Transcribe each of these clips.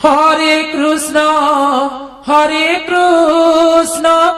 Hare Krishna, Hare Krishna,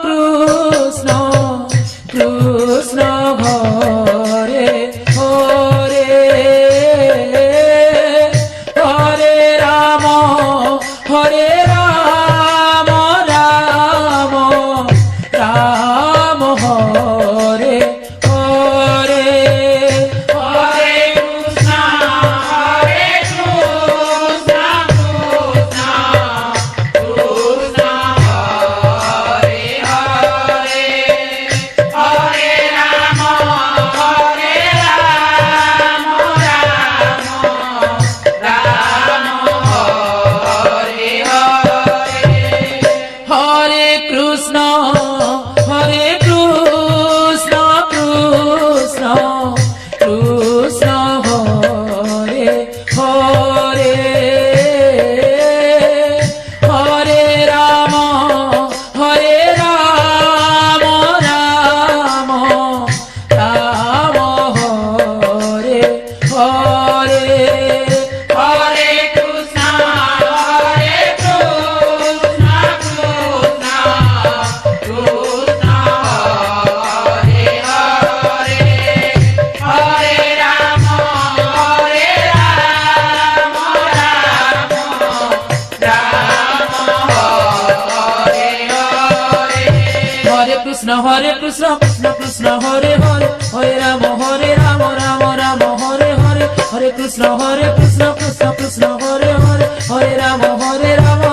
Krishna Krishna, Hare Hare, Hare Rama, Hare Rama, Rama Rama, Hare Hare, Hare Krishna, Hare Krishna, Krishna Krishna, Hare Hare, Hare Rama, Hare Rama,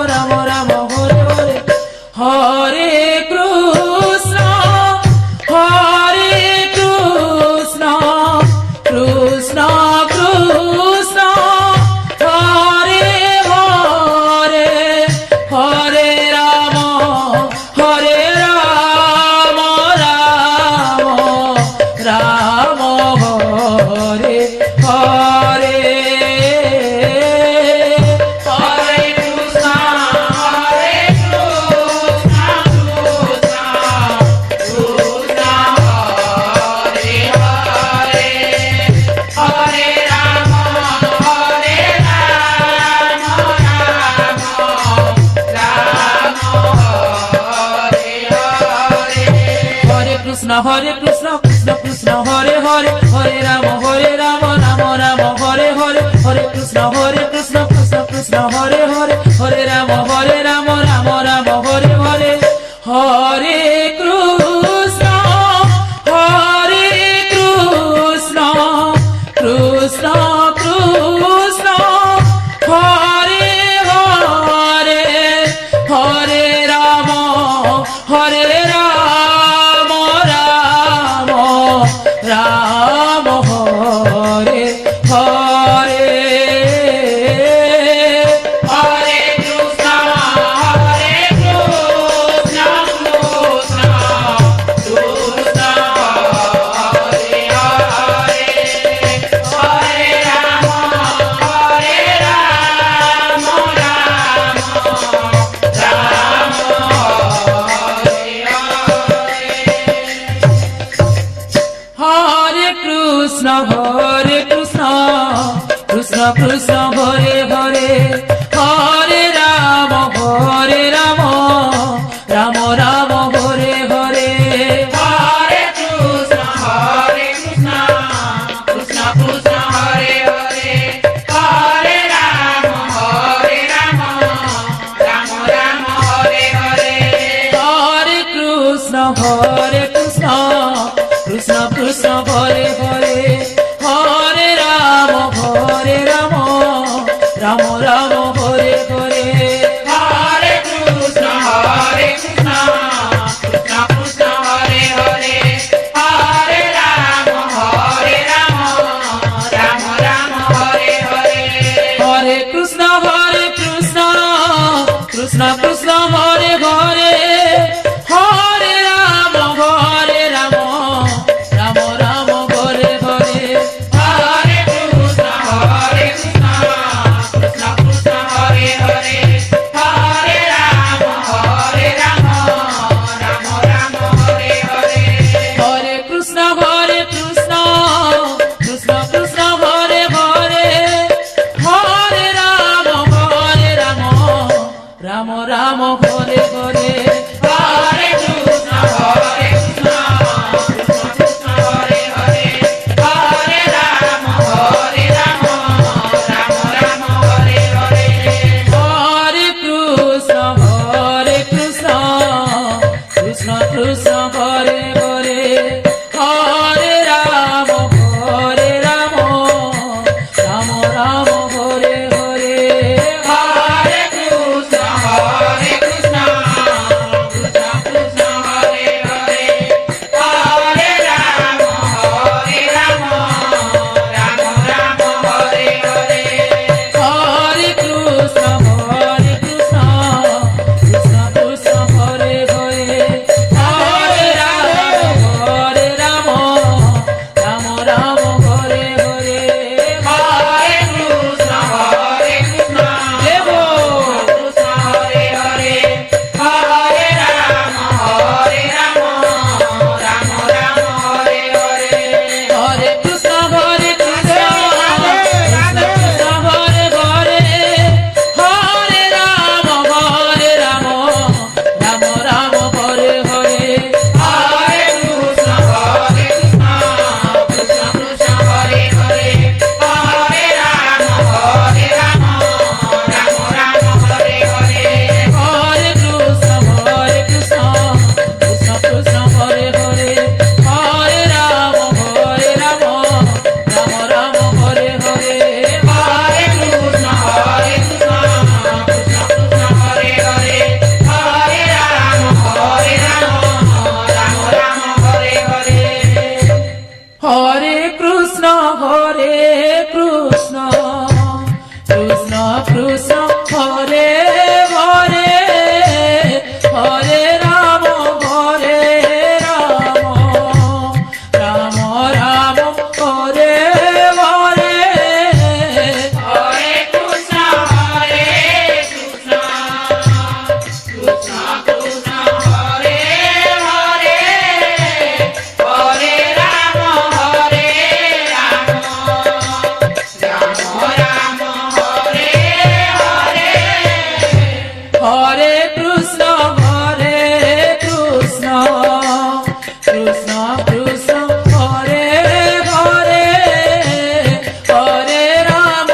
Hare Krishna, Krishna Krishna, Hare Hare, Hare Rama, Rama Rama, Hare Hare, Hare Krishna, Krishna Krishna, Hare Hare, Hare Rama, Rama Rama, Hare Hare, Hare Krishna, Hare Krishna, Krishna Krishna, Hare Hare, Hare Rama, Hare Rama, Hare Hare, Hare Krishna, Hare Krishna, Krishna Krishna, Hare Hare, Hare Rama, Hare Rama, Rama Hare Hare, Hare Krishna, Krishna Krishna, Hare Hare, Hare Rama, Rama Rama, Hare Hare, Hare Krishna, Krishna Krishna, Hare Hare, Hare Rama, Rama Rama, Hare Hare, Hare Krishna, Hare Krishna, Krishna Krishna, Hare Hare, Hare Rama, Hare Rama, Rama Hare Hare, Hare Krishna, Hare Krishna, Krishna Hare Hare, Hare Rama, Hare Rama, Hare Krishna, Hare Krishna, Krishna Krishna, Hare Hare, Hare Rama, Rama Rama, Hare Hare, Hare Krishna, Hare Krishna, Krishna Krishna, Hare Hare, Hare Rama, Rama Rama, Hare Hare, Hare Krishna, Hare Krishna, Krishna Krishna, Hare Hare, Hare Rama, Rama Rama, Hare Hare, Hare Krishna, Krishna Krishna, Hare Hare, Hare Rama, Rama Rama, Hare Hare, Hare Krishna, Krishna Krishna, Hare Hare, Hare Rama, Rama Rama, Hare Hare, Hare Krishna, Krishna Krishna, Hare Hare, Ram Ram Hare Hare Hare Krishna Krishna Hare Hare Hare Ram Ram Ram Hare Hare Hare Krishna Krishna Krishna Hare Hare Hare Ram Ram Ram Hare Hare Hare Krishna Krishna Krishna Hare Hare Hare Ram Ram Ram Hare Hare Hare Krishna Krishna Krishna Hare Hare Hare Ram Ram Ram Hare Hare Hare Krishna Dev Krishna Hare Hare Hare Ram Ram Ram Hare Hare Hare Krishna Hare Krishna Krishna Hare Hare Hare Ram Ram Ram Hare Hare Hare Krishna Krishna Krishna Hare Hare Hare Ram Ram Ram Hare Hare Hare Krishna Krishna Krishna Hare Hare Hare Ram Ram Ram Hare Hare Hare Krishna Krishna Krishna Hare Hare Hare Ram Ram Hare Hare Hare Krishna Krishna Krishna Hare Hare Hare Ram Ram Ram Hare Hare Hare Krishna Krishna Krishna Hare Hare Hare Ram Ram Ram Hare Hare Hare Krishna Krishna Krishna Hare Hare Hare Ram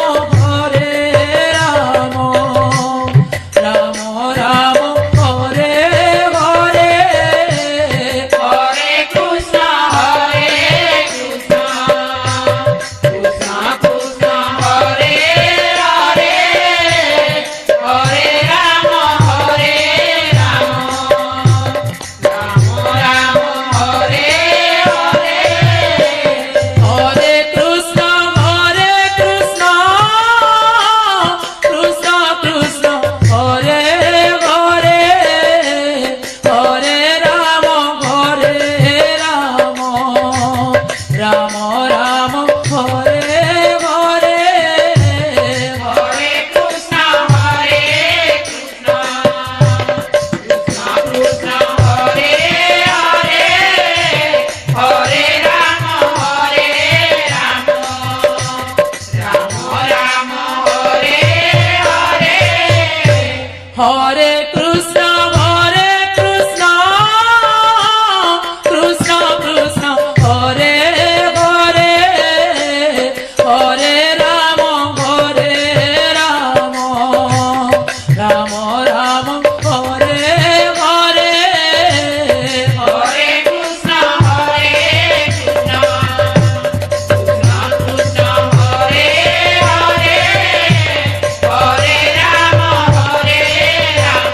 Ram Ram Hare Hare Hare Krishna Krishna Krishna Hare Hare Hare Ram Ram Ram Hare Hare Hare Krishna Krishna Krishna Hare Hare Hare Ram Ram Ram Hare Hare Hare Krishna Krishna Krishna Hare Hare Hare Ram Ram Ram Hare Hare Hare Krishna Krishna Krishna Hare Hare Hare Ram Ram Ram Hare Hare Hare Krishna Krishna Krishna Hare Hare Hare Ram Ram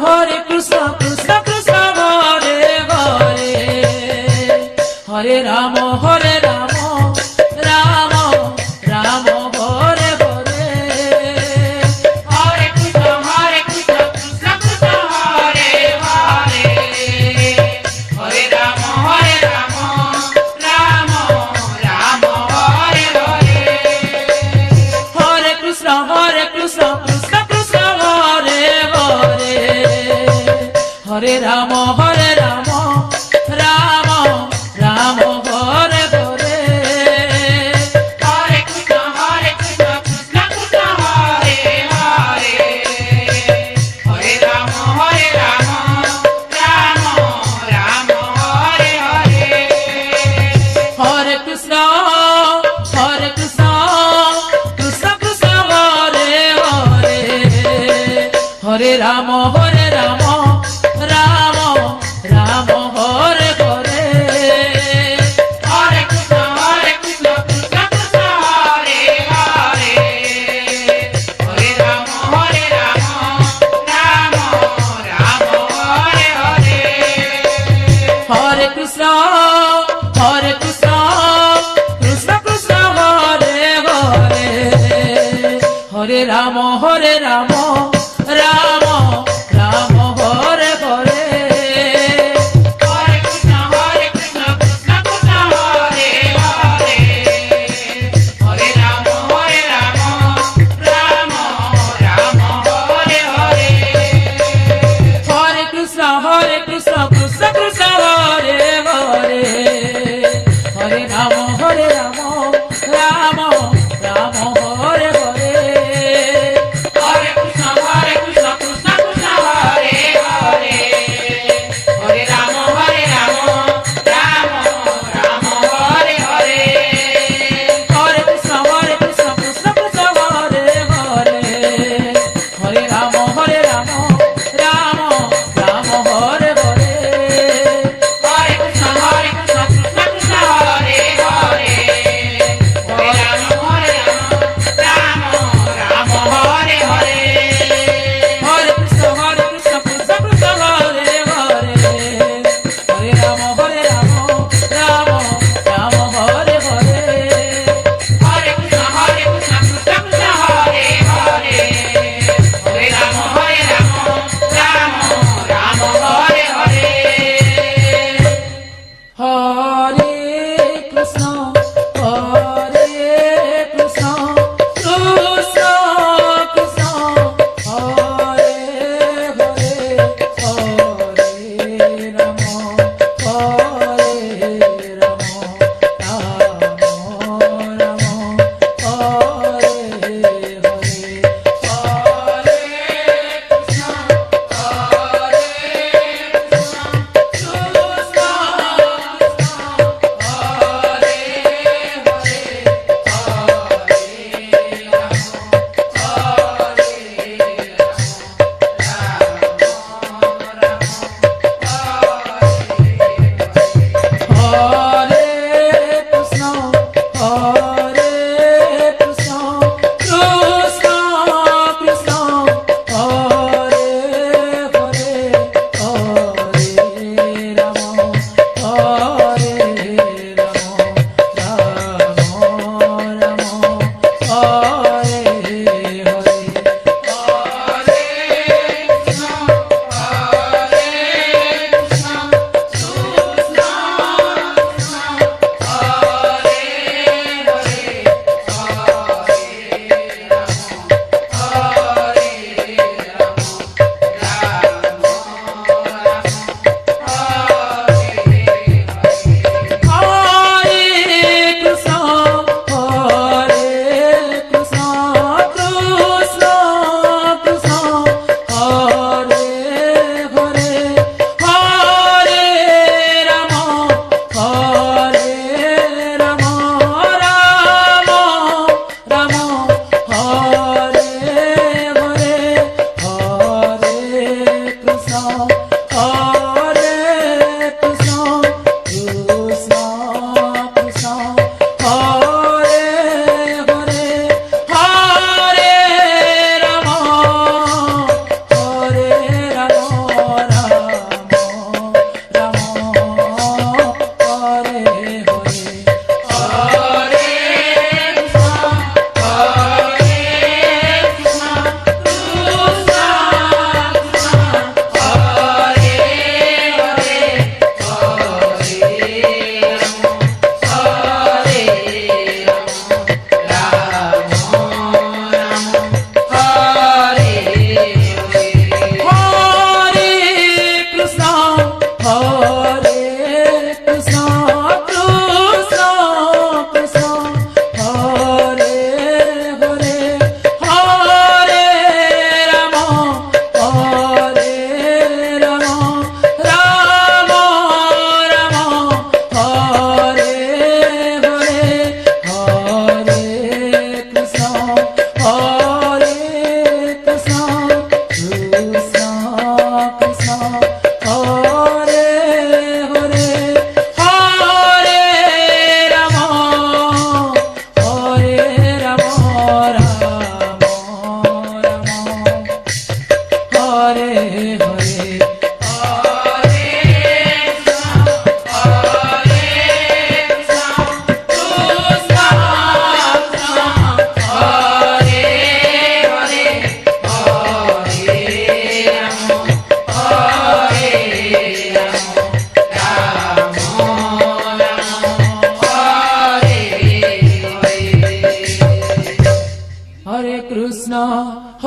Hare Krishna Krishna Krishna Hare Hare Hare Ram Ram Ram Hare Hare Hare Krishna, Krishna Krishna, Hare Hare. Hare Rama, Rama Rama, Hare Hare. Hare Krishna Krishna Krishna Hare Hare Hare Ram Ram Ram Hare Hare Hare Krishna, Krishna Krishna, Hare Hare. Hare Rama, Rama Rama, Hare Hare. Hare Krishna Krishna Krishna Krishna Hare Hare Hare Ram Ram Ram Hare Hare Hare Krishna, Krishna Krishna, Hare Hare. Hare Rama, Rama Rama, Hare Hare. Hare Krishna Krishna Krishna Krishna Hare Hare Hare Ram Ram Ram Hare Hare Hare Krishna, Krishna Krishna, Hare Hare. Hare Rama, Rama Rama, Hare Hare. Hare Krishna Krishna Krishna Hare Hare Hare Ram Ram Ram Hare Hare Hare Krishna, Krishna Krishna,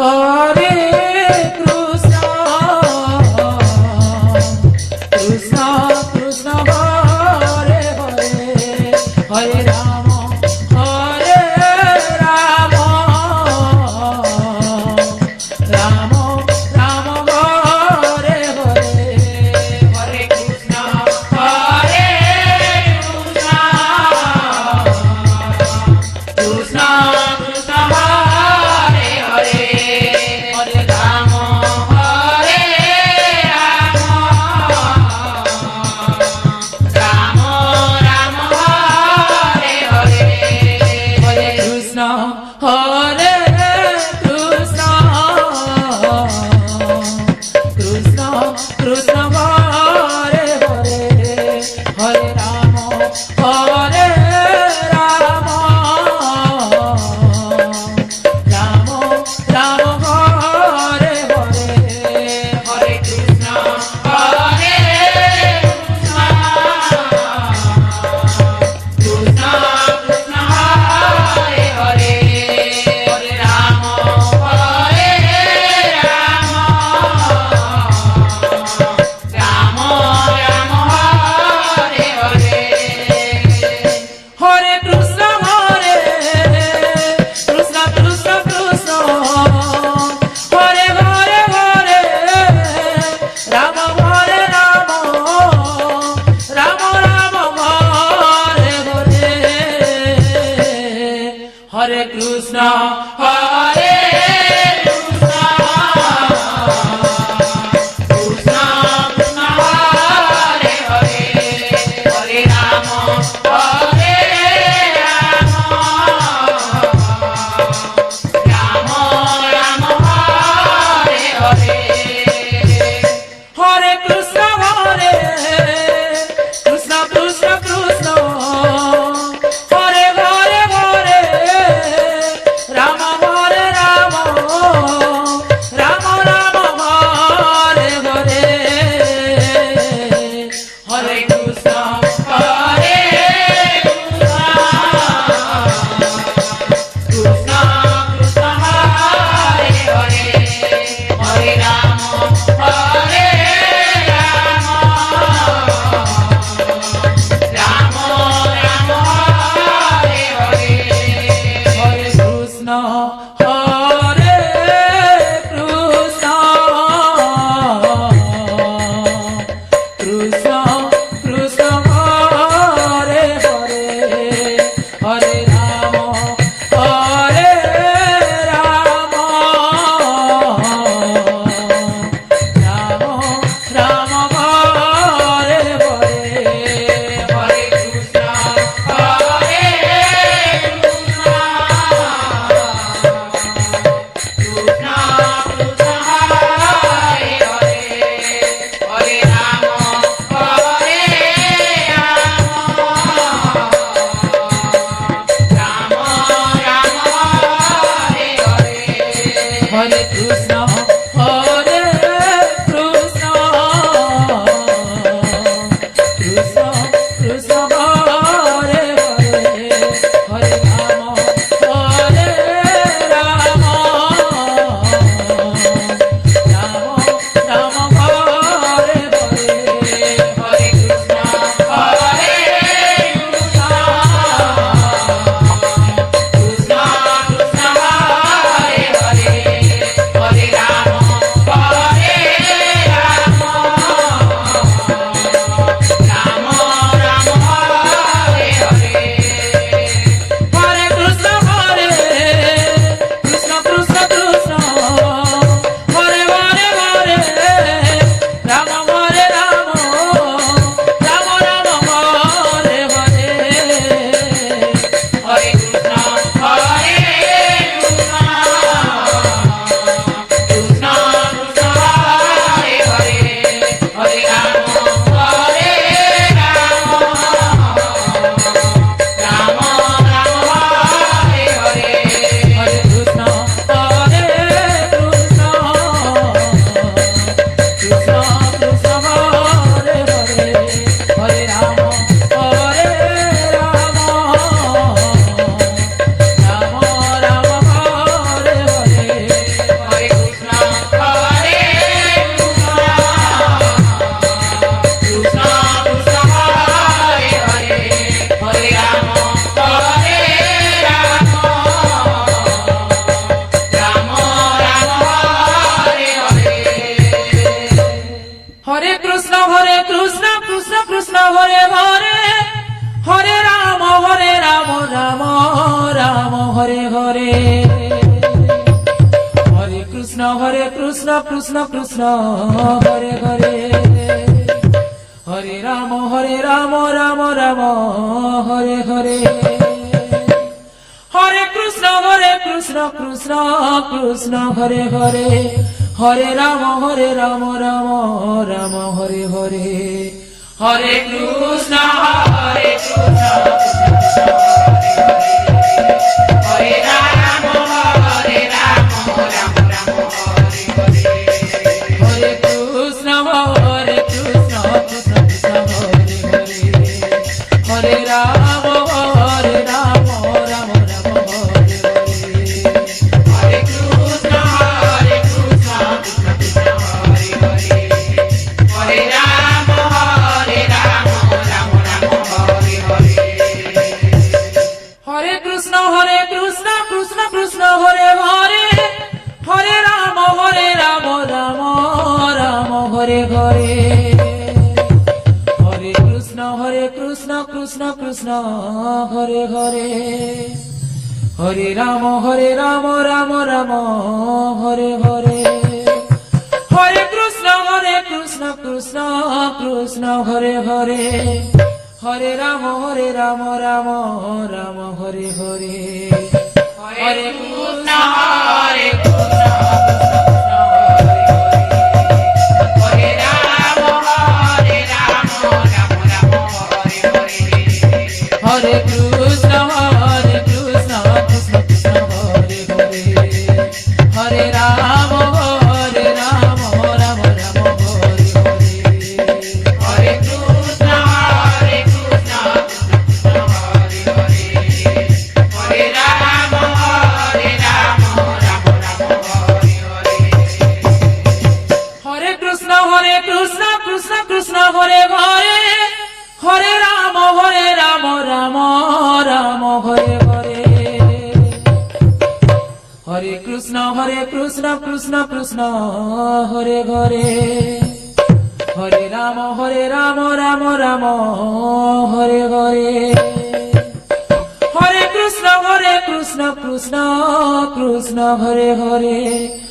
Hare Krishna Krishna Krishna Hare Hare Hare Ram Ram Ram Hare Hare Hare Krishna Hare Krishna Krishna Krishna Hare Hare Hare Ram Hare Ram Ram Ram Hare Hare Hare Krishna Hare Krishna Krishna Krishna Hare Hare Hare Ram Ram Ram Ram Hare Hare Hare Krishna Hare Krishna Krishna Krishna Hare Hare Hare Ram Ram Ram Hare Hare Hare Krishna Hare Krishna Krishna Krishna Hare Hare Hare Ram Hare Ram Ram Ram Hare Hare Hare Krishna Hare Krishna Krishna Krishna Hare Hare Hare Ram Ram Ram Hare Hare Hare Krishna Hare Krishna Krishna Krishna Hare Hare Hare Ram Hare Ram Ram Ram Hare Hare Hare Krishna Hare Krishna Krishna Krishna Hare Hare Hare Ram Ram Ram Hare Hare Hare Krishna Hare Krishna Krishna Krishna Hare Hare Hare Ram Ram Ram Hare Hare Hare Krishna Hare Krishna Krishna Krishna Hare Hare Hare Ram Ram Ram Hare Hare Hare Krishna Hare Krishna Krishna Krishna Hare Hare Hare Ram Ram Ram Hare Hare Hare Krishna Hare Krishna Krishna Krishna Hare Hare Hare Ram Krishna Hare Hare Hare Ram Ram Ram Hare Hare Hare Krishna Krishna Krishna Hare Hare Hare Ram Ram Hare Hare Hare Krishna Krishna Krishna Hare Hare Hare Ram Ram Ram Hare Hare Hare Krishna Hare Krishna Hare Ram Hare Ram Ram Ram Hare Hare Hare Krishna Krishna Krishna Hare Hare Hare Ram Ram Ram Hare Hare Hare Krishna Krishna Krishna Hare Hare Hare Ram Ram Ram Hare Hare Hare Krishna Krishna Krishna Hare Hare Hare Ram Ram Ram Hare Hare Hare Krishna Krishna Krishna Hare Hare Hare Ram Ram Ram Hare Hare Hare Krishna Krishna Krishna Hare Hare Hare Ram Ram Ram Hare Hare Hare Krishna Hare Krishna Hare Ram Ram Ram Hare Hare Hare Krishna Krishna Krishna Hare Hare Hare Ram Ram Ram Hare Hare Hare Krishna Krishna Hare Hare Hare Ram Ram Ram Hare Hare Hare Krishna Krishna Krishna Hare Hare Hare Ram Ram Ram Hare Hare Hare Krishna Krishna Krishna Hare Hare Hare Ram Ram Ram Hare Hare Hare Krishna Krishna Krishna Hare Hare